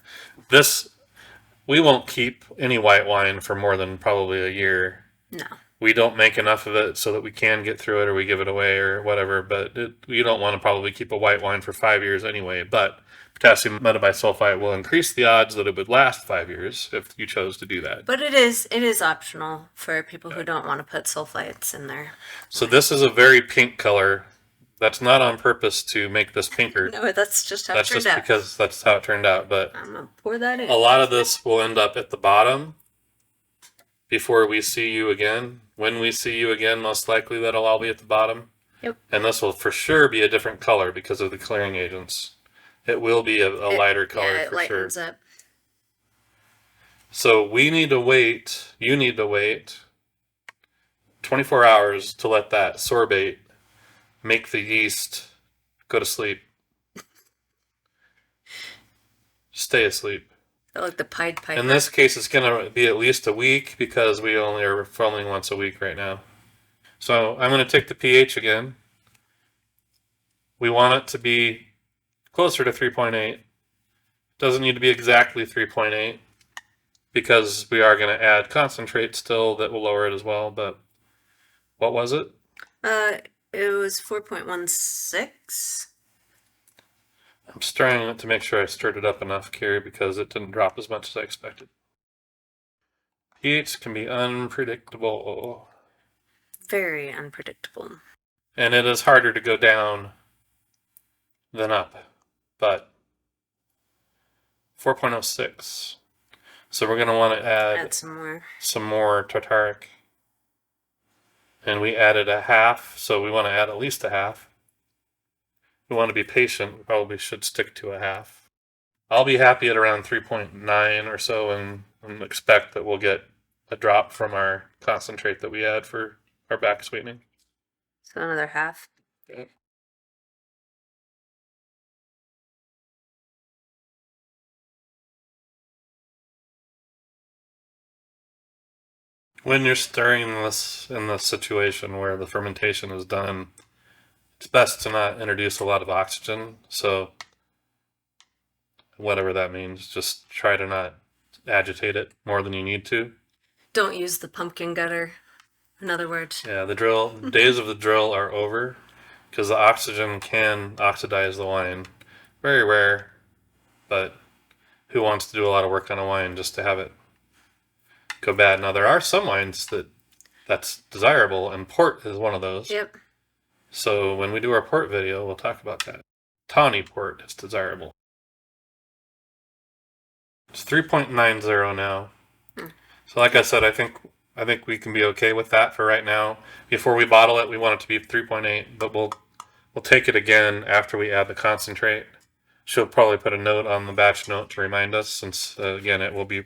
We won't keep any white wine for more than probably a year. No. We don't make enough of it so that we can get through it, or we give it away or whatever, but you don't want to probably keep a white wine for 5 years anyway. But potassium metabisulfite will increase the odds that it would last 5 years if you chose to do that. But it is optional for people who don't want to put sulfites in there. So this is a very pink color. That's not on purpose to make this pinker. No, that's just how it That's turned just out. because that's how it turned out. But I'm going to pour that in. a lot of this will end up at the bottom before we see you again. When we see you again, most likely that'll all be at the bottom. Yep. And this will for sure be a different color because of the clearing agents. It will be a lighter color it for sure. lightens up. So we need to wait, you need to wait 24 hours to let that sorbate make the yeast go to sleep. Stay asleep. I like the Pied Piper. In this case, it's going to be at least a week because we only are filming once a week right now. So I'm going to take the pH again. We want it to be closer to 3.8. Doesn't need to be exactly 3.8 because we are going to add concentrate still that will lower it as well. But what was it? It was 4.16. I'm stirring it to make sure I stirred it up enough, Carrie, because it didn't drop as much as I expected. pH can be unpredictable. Very unpredictable. And it is harder to go down than up. But 4.06. So we're going to want to add some more tartaric. And we added a half, so we want to add at least a half. We want to be patient. We probably should stick to a half. I'll be happy at around 3.9 or so and expect that we'll get a drop from our concentrate that we add for our back sweetening. So another half. Okay. When you're stirring this in the situation where the fermentation is done, it's best to not introduce a lot of oxygen. So whatever that means, just try to not agitate it more than you need to. Don't use the pumpkin gutter, in other words. Yeah, the days of the drill are over because the oxygen can oxidize the wine. Very rare, but who wants to do a lot of work on a wine just to have it go bad? Now, there are some wines that's desirable, and port is one of those. Yep. So when we do our port video, we'll talk about that. Tawny port is desirable. It's 3.90 now. So like I said, I think we can be okay with that for right now. Before we bottle it, we want it to be 3.8, but we'll take it again after we add the concentrate. She'll probably put a note on the batch note to remind us, since again it will be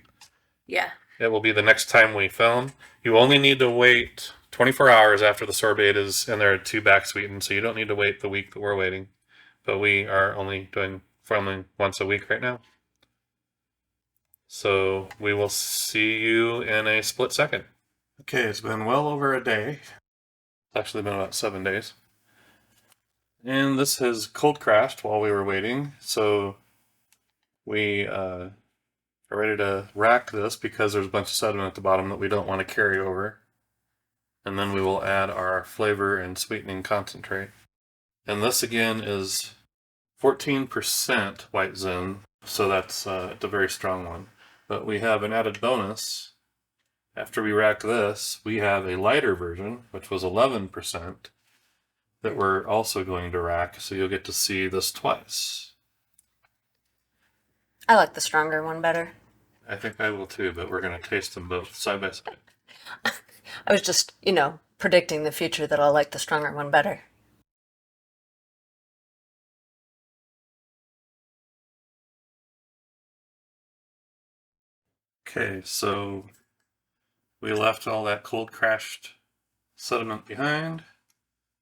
the next time we film. You only need to wait 24 hours after the sorbate is in there to back sweeten, so you don't need to wait the week that we're waiting. But we are only filming once a week right now. So we will see you in a split second. Okay, it's been well over a day. It's actually been about 7 days. And this has cold crashed while we were waiting, so we are ready to rack this because there's a bunch of sediment at the bottom that we don't want to carry over. And then we will add our flavor and sweetening concentrate. And this again is 14% White Zin, so that's a very strong one. But we have an added bonus. After we rack this, we have a lighter version, which was 11%, that we're also going to rack, so you'll get to see this twice. I like the stronger one better. I think I will too, but we're going to taste them both side by side. I was just, predicting the future that I'll like the stronger one better. Okay, so we left all that cold crashed sediment behind.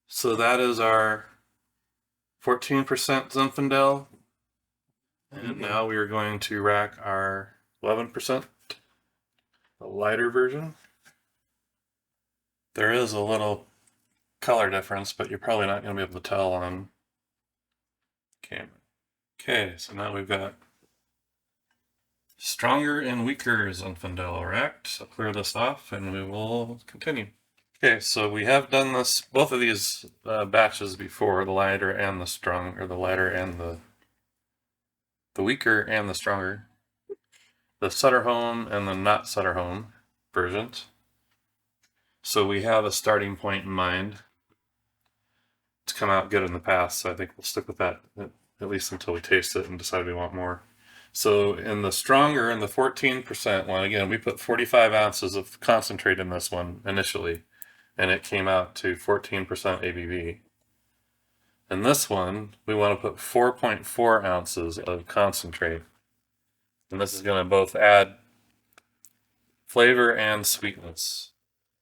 So that is our 14% Zinfandel. And now we are going to rack our 11%, the lighter version. There is a little color difference, but you're probably not going to be able to tell on camera. Okay, so now we've got stronger and weaker Zinfandel racked. So clear this off and we will continue. Okay, so we have done this, both of these batches before, the lighter and the strong, or the lighter and the weaker and the stronger. The Sutter Home and the not Sutter Home versions. So we have a starting point in mind. It's come out good in the past, so I think we'll stick with that at least until we taste it and decide we want more. So in the stronger and the 14% one, again, we put 45 ounces of concentrate in this one initially, and it came out to 14% ABV. In this one, we want to put 4.4 ounces of concentrate. And this is going to both add flavor and sweetness.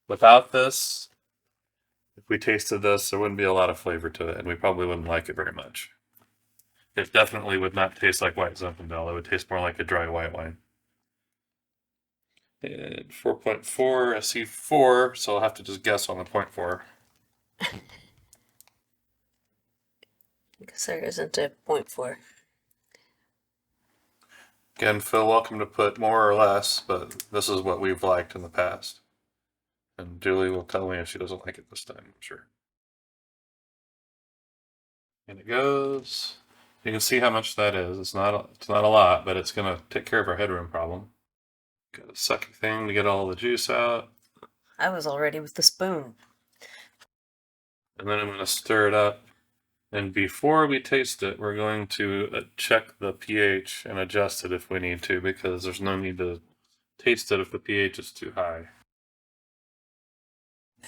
Without this, if we tasted this, there wouldn't be a lot of flavor to it, and we probably wouldn't like it very much. It definitely would not taste like White Zinfandel. It would taste more like a dry white wine. And 4.4, I see 4, so I'll have to just guess on the 0.4. Because there isn't a 0.4. Again, feel welcome to put more or less, but this is what we've liked in the past. And Julie will tell me if she doesn't like it this time, I'm sure. And it goes. You can see how much that is. It's not a lot, but it's going to take care of our headroom problem. Got a sucky thing to get all the juice out. I was already with the spoon. And then I'm going to stir it up. And before we taste it, we're going to check the pH and adjust it if we need to, because there's no need to taste it if the pH is too high.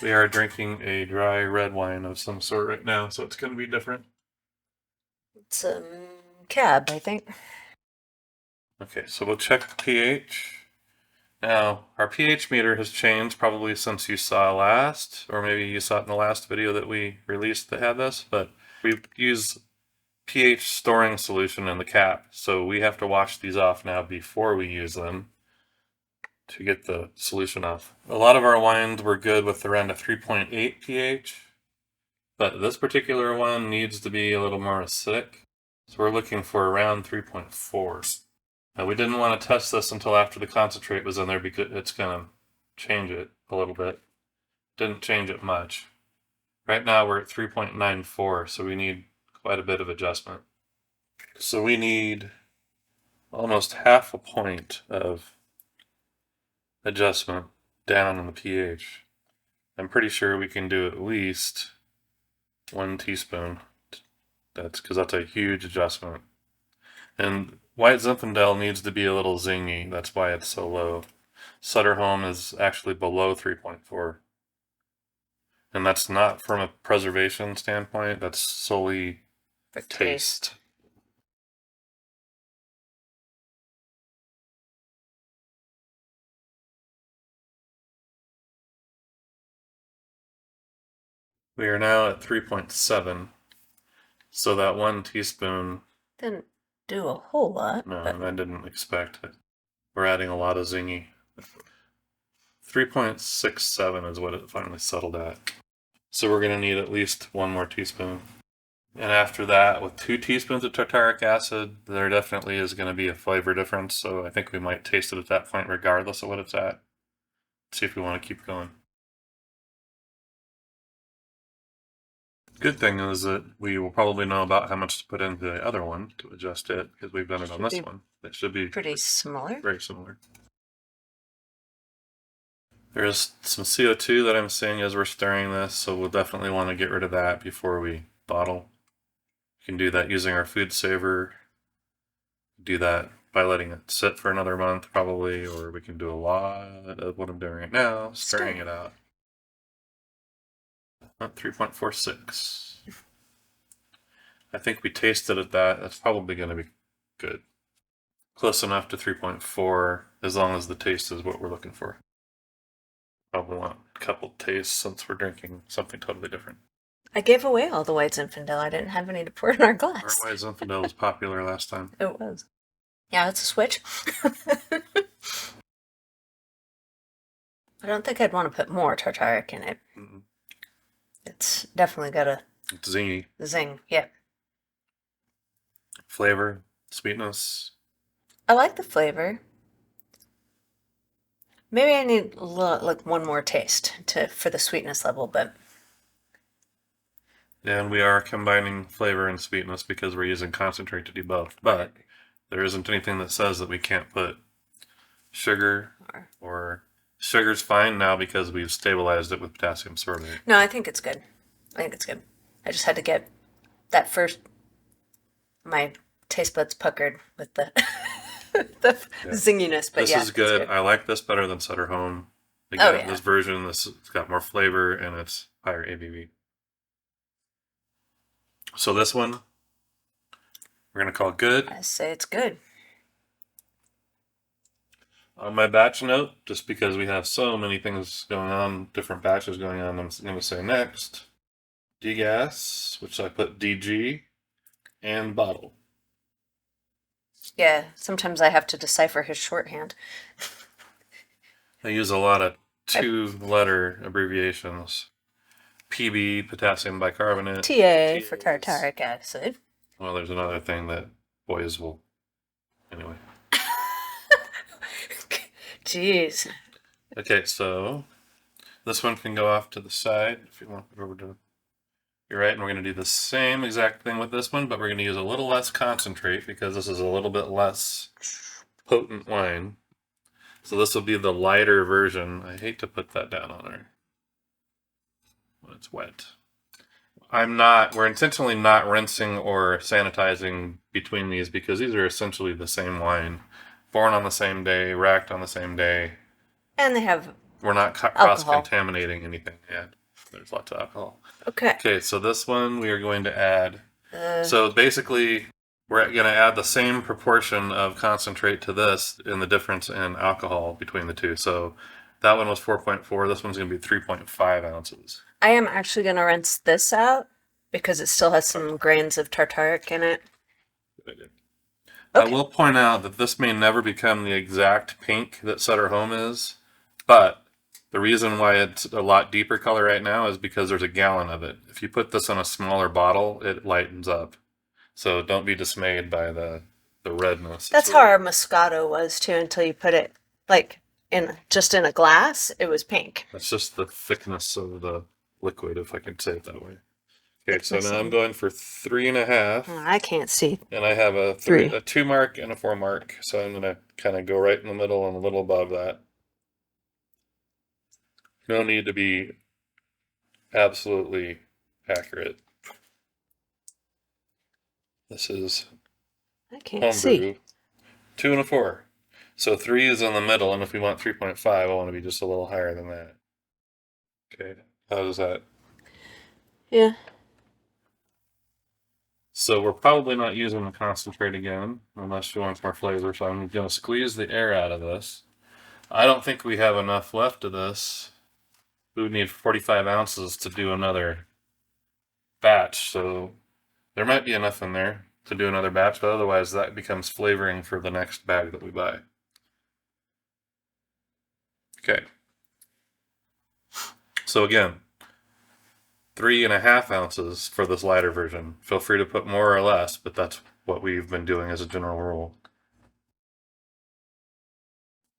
We are drinking a dry red wine of some sort right now, so it's going to be different. It's cab, I think. Okay, so we'll check the pH. Now, our pH meter has changed probably since you saw last, or maybe you saw it in the last video that we released that had this, but we use pH storing solution in the cap, so we have to wash these off now before we use them to get the solution off. A lot of our wines were good with around a 3.8 pH, but this particular one needs to be a little more acidic, so we're looking for around 3.4. Now, we didn't want to test this until after the concentrate was in there because it's going to change it a little bit. Didn't change it much. Right now we're at 3.94, so we need quite a bit of adjustment. So we need almost half a point of adjustment down in the pH. I'm pretty sure we can do at least 1 teaspoon. That's because that's a huge adjustment. And White Zinfandel needs to be a little zingy. That's why it's so low. Sutter Home is actually below 3.4. And that's not from a preservation standpoint. That's solely For taste. We are now at 3.7. So that 1 teaspoon. Didn't do a whole lot. No, but I didn't expect it. We're adding a lot of zingy. 3.67 is what it finally settled at. So we're going to need at least 1 more teaspoon. And after that, with 2 teaspoons of tartaric acid, there definitely is going to be a flavor difference. So I think we might taste it at that point regardless of what it's at. See if we want to keep going. Good thing is that we will probably know about how much to put into the other one to adjust it, because we've done it on this one. It should be pretty similar. very similar. There's some CO2 that I'm seeing as we're stirring this, so we'll definitely want to get rid of that before we bottle. You can do that using our food saver. Do that by letting it sit for another month probably, or we can do a lot of what I'm doing right now, stirring it out. 3.46. I think we tasted at that. That's probably going to be good. close enough to 3.4 as long as the taste is what we're looking for. Probably want a couple tastes since we're drinking something totally different. I gave away all the White Zinfandel. I didn't have any to pour in our Our glass. White Zinfandel was popular last time. It was. Yeah, it's a switch. I don't think I'd want to put more tartaric in it. Mm-mm. It's definitely got a It's zingy. zing. Yeah. Flavor, sweetness. I like the flavor. Maybe I need like one more taste for the sweetness level, but And we are combining flavor and sweetness because we're using concentrate to do both. But there isn't anything that says that we can't put sugar or sugar's fine now because we've stabilized it with potassium sorbate. no, I think it's good. I think it's good. I just had to get that first. My taste buds puckered with the the zinginess, but This yeah, is good. I like this better than Sutter Home. Oh, Again, yeah. this version, it's got more flavor and it's higher ABV. So this one, we're going to call good. I say it's good. On my batch note, just because we have so many things going on, different batches going on, I'm going to say next, degas, which I put DG, and bottle. Yeah, sometimes I have to decipher his shorthand. I use a lot of two-letter abbreviations. PB, potassium bicarbonate. TA for tartaric acid. Well, there's another thing that boys will... Anyway. Jeez. Okay, so this one can go off to the side if you want. You're right, and we're going to do the same exact thing with this one, but we're going to use a little less concentrate because this is a little bit less potent wine. So this will be the lighter version. I hate to put that down on her when it's wet. We're intentionally not rinsing or sanitizing between these because these are essentially the same wine. Born on the same day, racked on the same day. And they have We're not cross-contaminating anything yet. There's lots of alcohol. Okay. Okay, so this one we are going to add. So basically, we're going to add the same proportion of concentrate to this in the difference in alcohol between the two. So that one was 4.4. This one's going to be 3.5 ounces. I am actually going to rinse this out because it still has some grains of tartaric in it. Good idea. Okay. I will point out that this may never become the exact pink that Sutter Home is, but the reason why it's a lot deeper color right now is because there's a gallon of it. If you put this in a smaller bottle, it lightens up. So don't be dismayed by the redness. That's how our Moscato was too until you put it like just in a glass. It was pink. That's just the thickness of the liquid, if I can say it that way. Okay, so now I'm going for 3.5. Oh, I can't see. And I have a 2 mark and a 4 mark. So I'm going to kind of go right in the middle and a little above that. No need to be absolutely accurate. This is I can't homebrew. see. 2 and a 4. So 3 is in the middle, and if we want 3.5, I want to be just a little higher than that. Okay, how does that? Yeah. So we're probably not using the concentrate again, unless you want more flavor. So I'm going to squeeze the air out of this. I don't think we have enough left of this. We would need 45 ounces to do another batch. So there might be enough in there to do another batch, but otherwise that becomes flavoring for the next bag that we buy. Okay. So again, 3.5 ounces for this lighter version. Feel free to put more or less, but that's what we've been doing as a general rule.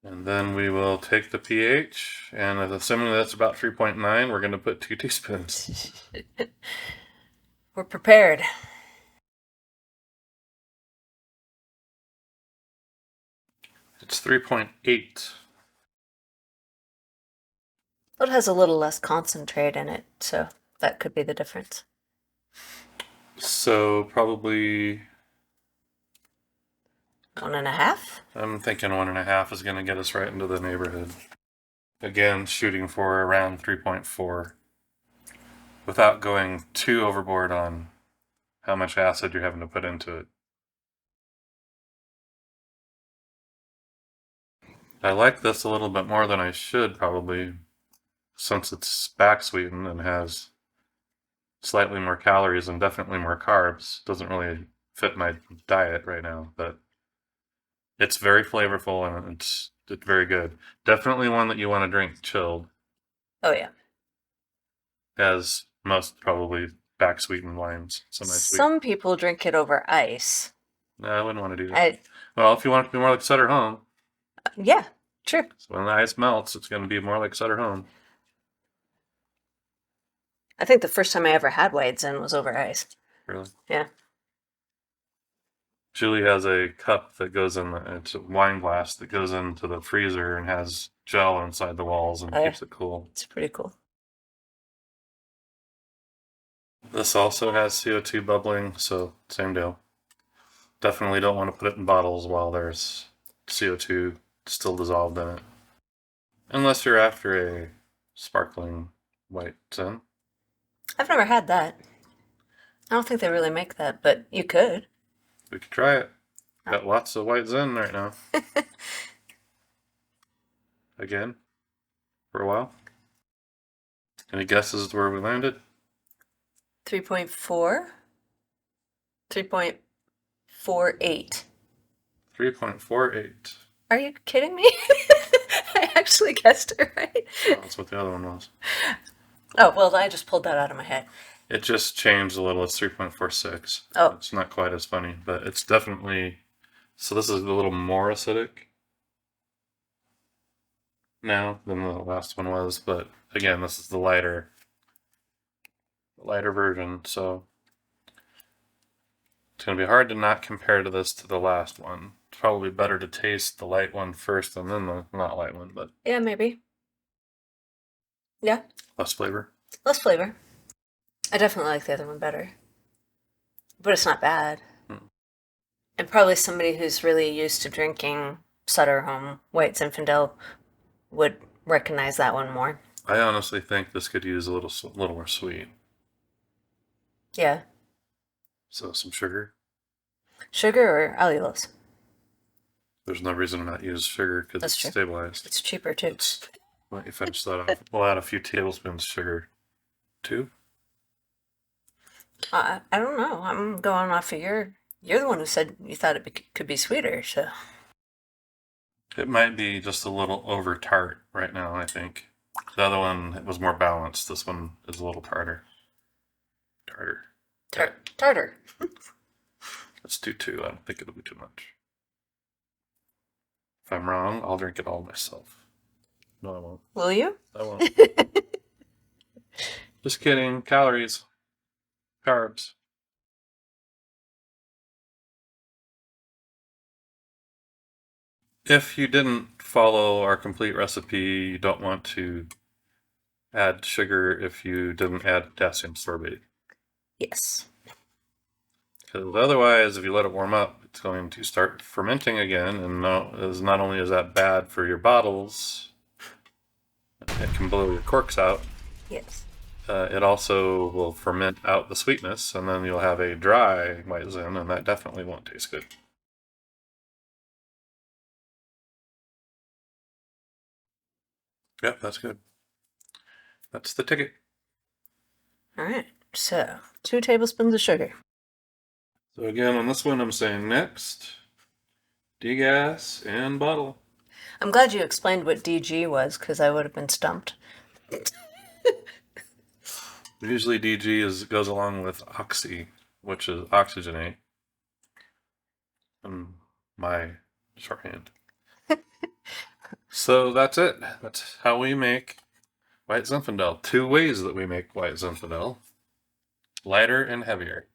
And then we will take the pH, and assuming that's about 3.9, we're going to put 2 teaspoons. We're prepared. It's 3.8. It has a little less concentrate in it, so that could be the difference. So probably 1.5? I'm thinking 1.5 is going to get us right into the neighborhood. Again, shooting for around 3.4 without going too overboard on how much acid you're having to put into it. I like this a little bit more than I should probably, since it's back-sweetened and has slightly more calories and definitely more carbs. Doesn't really fit my diet right now, but it's very flavorful and it's very good. Definitely one that you want to drink chilled, Oh yeah. as most probably back-sweetened wines. Semi-sweet. Some people drink it over ice. No, I wouldn't want to do that. I Well, if you want it to be more like Sutter Home, yeah, true. so when the ice melts, it's going to be more like Sutter Home. I think the first time I ever had White Zin was over ice. Really? Yeah. Julie has a cup that goes in it's a wine glass that goes into the freezer and has gel inside the walls and keeps it cool. It's pretty cool. This also has CO2 bubbling, so same deal. Definitely don't want to put it in bottles while there's CO2 still dissolved in it. Unless you're after a sparkling white zin. I've never had that. I don't think they really make that, but you could. We could try it. Got lots of white zin right now. Again, for a while. Any guesses where we landed? 3.4? 3.48. 3.48. Are you kidding me? I actually guessed it right. Oh, that's what the other one was. Oh, well, I just pulled that out of my head. It just changed a little. It's 3.46. Oh. It's not quite as funny, but it's definitely... So this is a little more acidic now than the last one was, but again, this is the lighter version, so it's going to be hard to not compare to this to the last one. It's probably better to taste the light one first and then the not light one, but... Yeah, maybe. Yeah. Less flavor. Less flavor. I definitely like the other one better. But it's not bad. And probably somebody who's really used to drinking Sutter Home White Zinfandel would recognize that one more. I honestly think this could use a little more sweet. Yeah. So some sugar. Sugar or allulose? There's no reason to not use sugar because it's stabilized. It's cheaper too. Let you finish that off. We'll add a few tablespoons of sugar. 2? I don't know. I'm going off of you're the one who said you thought it could be sweeter, so. It might be just a little over tart right now, I think. The other one was more balanced. This one is a little tartar. Tartar. Let's do 2. I don't think it'll be too much. If I'm wrong, I'll drink it all myself. No, I won't. Will you? I won't. Just kidding. Calories. Carbs. If you didn't follow our complete recipe, you don't want to add sugar if you didn't add potassium sorbate. Yes. Because otherwise, if you let it warm up, it's going to start fermenting again, and not only is that bad for your bottles, it can blow your corks out. Yes. It also will ferment out the sweetness, and then you'll have a dry white zin, and that definitely won't taste good. Yep, that's good. That's the ticket. All right. So, 2 tablespoons of sugar. So again, on this one, I'm saying next, degas, and bottle. I'm glad you explained what DG was, because I would have been stumped. Usually DG goes along with oxy, which is oxygenate. In my shorthand. So that's it. That's how we make White Zinfandel. 2 ways that we make White Zinfandel. Lighter and heavier.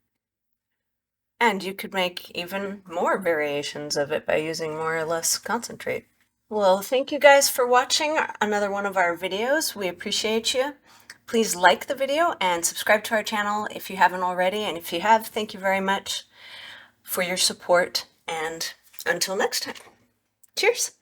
And you could make even more variations of it by using more or less concentrate. Well, thank you guys for watching another one of our videos. We appreciate you. Please like the video and subscribe to our channel if you haven't already. And if you have, thank you very much for your support. And until next time, cheers.